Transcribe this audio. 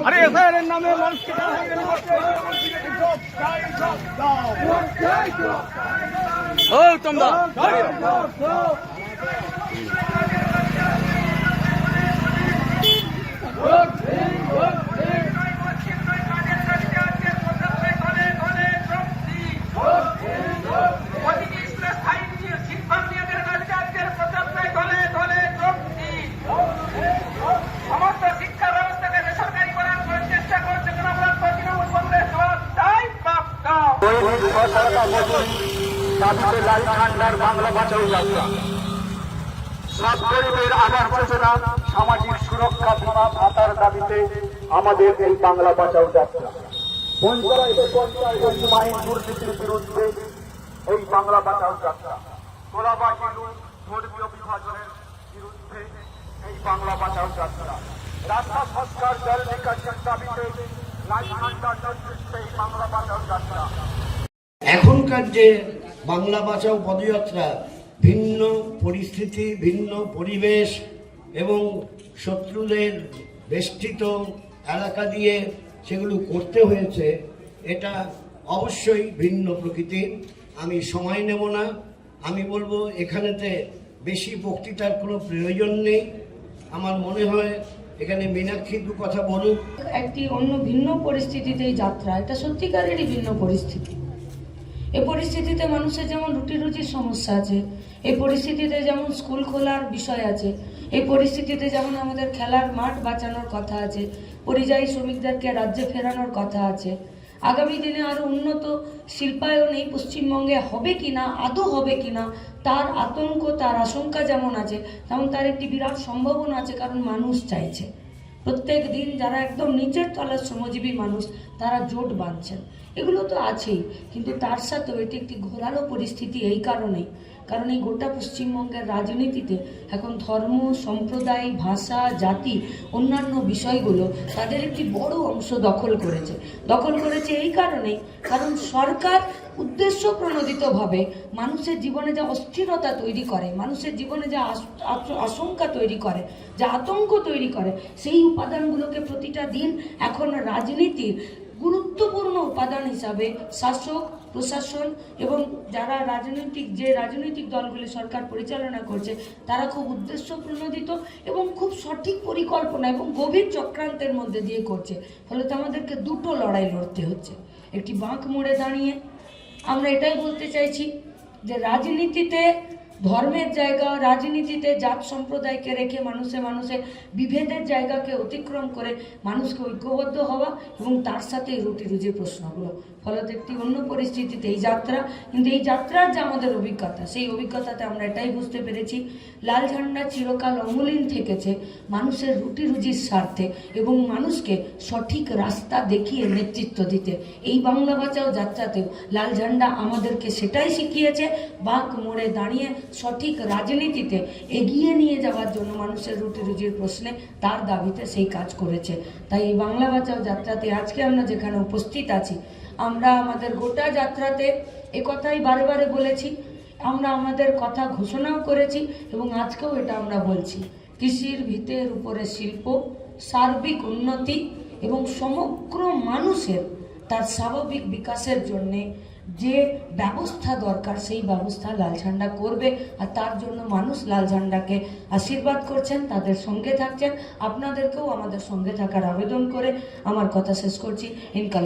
আরে এসআইআরের নামে মানুষকে ও তোমরা লাল ঠান্ডার বাংলা বাঁচাও যাত্রা, সব গরিবের আবার যোজনা, সামাজিক সুরক্ষা বীমা ভাতার দাবিতে আমাদের এই বাংলা বাঁচাও যাত্রা। আইন দুর্নীতির বিরুদ্ধে এই বাংলা বাঁচাও যাত্রা। তোলাবাজি লুট, ধর্মীয় বিভাজনের বিরুদ্ধে এই বাংলা বাঁচাও যাত্রা। রাস্তা সংস্কার, জল নিকাশের দাবিতে লাল ঠান্ডার নেতৃত্বে এই বাংলা বাঁচাও যাত্রা। এখনকার যে বাংলা বাঁচাও পদযাত্রা ভিন্ন পরিস্থিতি, ভিন্ন পরিবেশ এবং শত্রুদের বেষ্টিত এলাকা দিয়ে সেগুলো করতে হয়েছে, এটা অবশ্যই ভিন্ন প্রকৃতির। আমি সময় নেব না, আমি বলবো এখানেতে বেশি বক্তৃতার কোনো প্রয়োজন নেই। আমার মনে হয় এখানে মীনাক্ষী দু কথা বলুক। একটি অন্য ভিন্ন পরিস্থিতিতে এই যাত্রা, এটা সত্যিকারেরই ভিন্ন পরিস্থিতি। এই পরিস্থিতিতে মানুষের যেমন রুটি রুজির সমস্যা আছে, এই পরিস্থিতিতে যেমন স্কুল খোলার বিষয় আছে, এই পরিস্থিতিতে যেমন আমাদের খেলার মাঠ বাঁচানোর কথা আছে, পরিযায়ী শ্রমিকদেরকে রাজ্যে ফেরানোর কথা আছে। আগামী দিনে আরও উন্নত শিল্পায়ন এই পশ্চিমবঙ্গে হবে কিনা, আদৌ হবে কিনা, তার আতঙ্ক, তার আশঙ্কা যেমন আছে, তেমন তার একটি বিরাট সম্ভাবনা আছে। কারণ মানুষ চাইছে, প্রত্যেক দিন যারা একদম নিচের তলার শ্রমজীবী মানুষ তারা জোট বাঁধছেন, এগুলো তো আছেই। কিন্তু তার সাথেও এটি একটি ঘোরালো পরিস্থিতি এই কারণেই, কারণ এই গোটা পশ্চিমবঙ্গের রাজনীতিতে এখন ধর্ম, সম্প্রদায়, ভাষা, জাতি, অন্যান্য বিষয়গুলো তাদের একটি বড় অংশ দখল করেছে এই কারণেই, কারণ সরকার উদ্দেশ্য প্রণোদিতভাবে মানুষের জীবনে যা অস্থিরতা তৈরি করে, মানুষের জীবনে যা আশঙ্কা তৈরি করে, যা আতঙ্ক তৈরি করে, সেই উপাদানগুলোকে প্রতিটা দিন এখন রাজনীতির গুরুত্বপূর্ণ উপাদান হিসাবে শাসক, প্রশাসন এবং যারা রাজনৈতিক দলগুলি সরকার পরিচালনা করছে তারা খুব উদ্দেশ্য প্রণোদিত এবং খুব সঠিক পরিকল্পনা এবং গভীর চক্রান্তের মধ্যে দিয়ে করছে। ফলে আমাদেরকে দুটো লড়াই লড়তে হচ্ছে। একটি বাঁক মোড়ে দাঁড়িয়ে আমরা এটাই বলতে চাইছি যে রাজনীতিতে ধর্মের জায়গা, রাজনীতিতে জাত সম্প্রদায়কে রেখে মানুষে বিভেদের জায়গাকে অতিক্রম করে মানুষকে ঐক্যবদ্ধ হওয়া এবং তার সাথে রুটি রুজির প্রশ্নগুলো। ফলত একটি অন্য পরিস্থিতিতে এই যাত্রা, কিন্তু এই যাত্রার যে আমাদের অভিজ্ঞতা, সেই অভিজ্ঞতাতে আমরা এটাই বুঝতে পেরেছি লাল ঝান্ডা চিরকাল অমলিন থেকেছে মানুষের রুটি রুজির স্বার্থে এবং মানুষকে সঠিক রাস্তা দেখিয়ে নেতৃত্ব দিতে। এই বাংলা বাঁচাও যাত্রাতেও লাল ঝান্ডা আমাদেরকে সেটাই শিখিয়েছে, বাঁক মোড়ে দাঁড়িয়ে সঠিক রাজনীতিতে এগিয়ে নিয়ে যাওয়ার জন্য মানুষের রুটি রুজির প্রশ্নে তার দাবিতে সেই কাজ করেছে। তাই এই বাংলা বাঁচাও যাত্রাতে আজকে আমরা যেখানে উপস্থিত আছি, আমরা আমাদের গোটা যাত্রাতে একথাই বারে বারে বলেছি, আমরা আমাদের কথা ঘোষণাও করেছি এবং আজকেও এটা আমরা বলছি। কৃষির ভিতের উপরে শিল্প, সার্বিক উন্নতি এবং সমগ্র মানুষের তার স্বাভাবিক বিকাশের জন্যে যে ব্যবস্থা দরকার সেই ব্যবস্থা লাল ঝান্ডা করবে। আর তার জন্য মানুষ লাল ঝান্ডাকে আশীর্বাদ করছেন, তাদের সঙ্গে থাকছেন। আপনাদেরকেও আমাদের সঙ্গে থাকার আবেদন করে আমার কথা শেষ করছি। ইনকালাব।